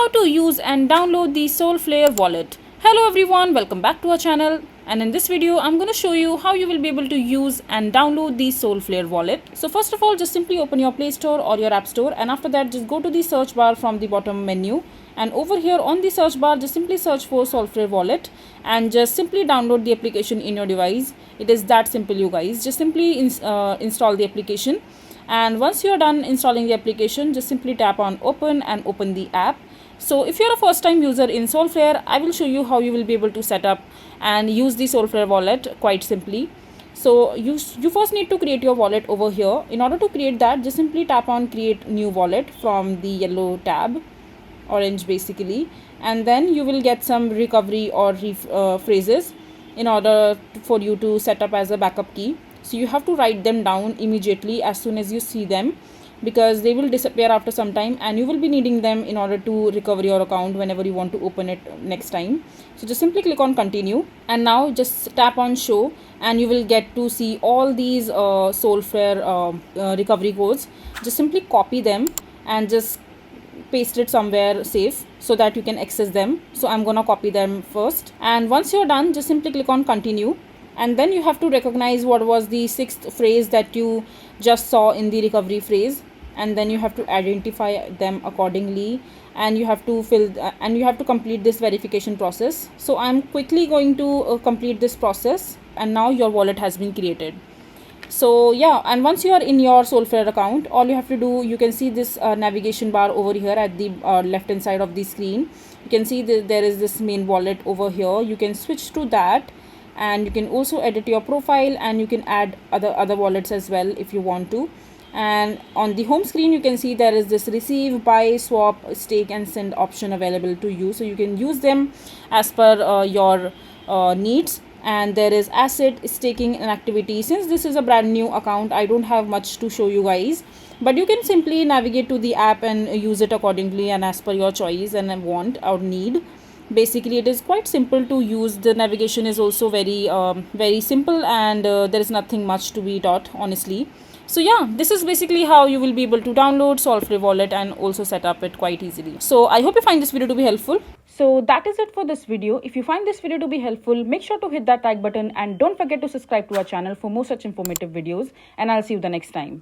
how to use and download the Solflare Wallet. Hello everyone, welcome back to our channel, and in this video I'm going to show you how you will be able to use and download the Solflare Wallet. So first of all, just simply open your Play Store or your App Store, and after that just go to the search bar from the bottom menu, and over here on the search bar just simply search for Solflare Wallet and just simply download the application in your device. It is that simple, you guys. Just simply install the application, and once you are done installing the application, just simply tap on open and open the app. So if you're a first time user in Solflare, I will show you how you will be able to set up and use the Solflare wallet quite simply. So you first need to create your wallet over here. In order to create that, just simply tap on create new wallet from the yellow tab, orange basically, and then you will get some recovery or phrases in order for you to set up as a backup key. So you have to write them down immediately as soon as you see them, because they will disappear after some time and you will be needing them in order to recover your account whenever you want to open it next time. So just simply click on continue, and now just tap on show, and you will get to see all these Solflare recovery codes. Just simply copy them and just paste it somewhere safe so that you can access them. So I'm gonna copy them first, and once you're done, just simply click on continue, and then you have to recognize what was the sixth phrase that you just saw in the recovery phrase, and then you have to identify them accordingly, and you have to and you have to complete this verification process. So I'm quickly going to complete this process, and now your wallet has been created. So yeah, and once you are in your Solflare account, all you have to do, you can see this navigation bar over here at the left hand side of the screen. You can see that there is this main wallet over here. You can switch to that, and you can also edit your profile, and you can add other wallets as well if you want to. And on the home screen you can see there is this receive, buy, swap, stake and send option available to you, so you can use them as per your needs. And there is asset, staking and activity. Since this is a brand new account, I don't have much to show you guys, but you can simply navigate to the app and use it accordingly and as per your choice and want or need. Basically it is quite simple to use. The navigation is also very simple, and there is nothing much to be taught, honestly. So yeah, this is basically how you will be able to download Solflare wallet and also set up it quite easily. So I hope you find this video to be helpful. So that is it for this video. If you find this video to be helpful, make sure to hit that like button, and don't forget to subscribe to our channel for more such informative videos, and I'll see you the next time.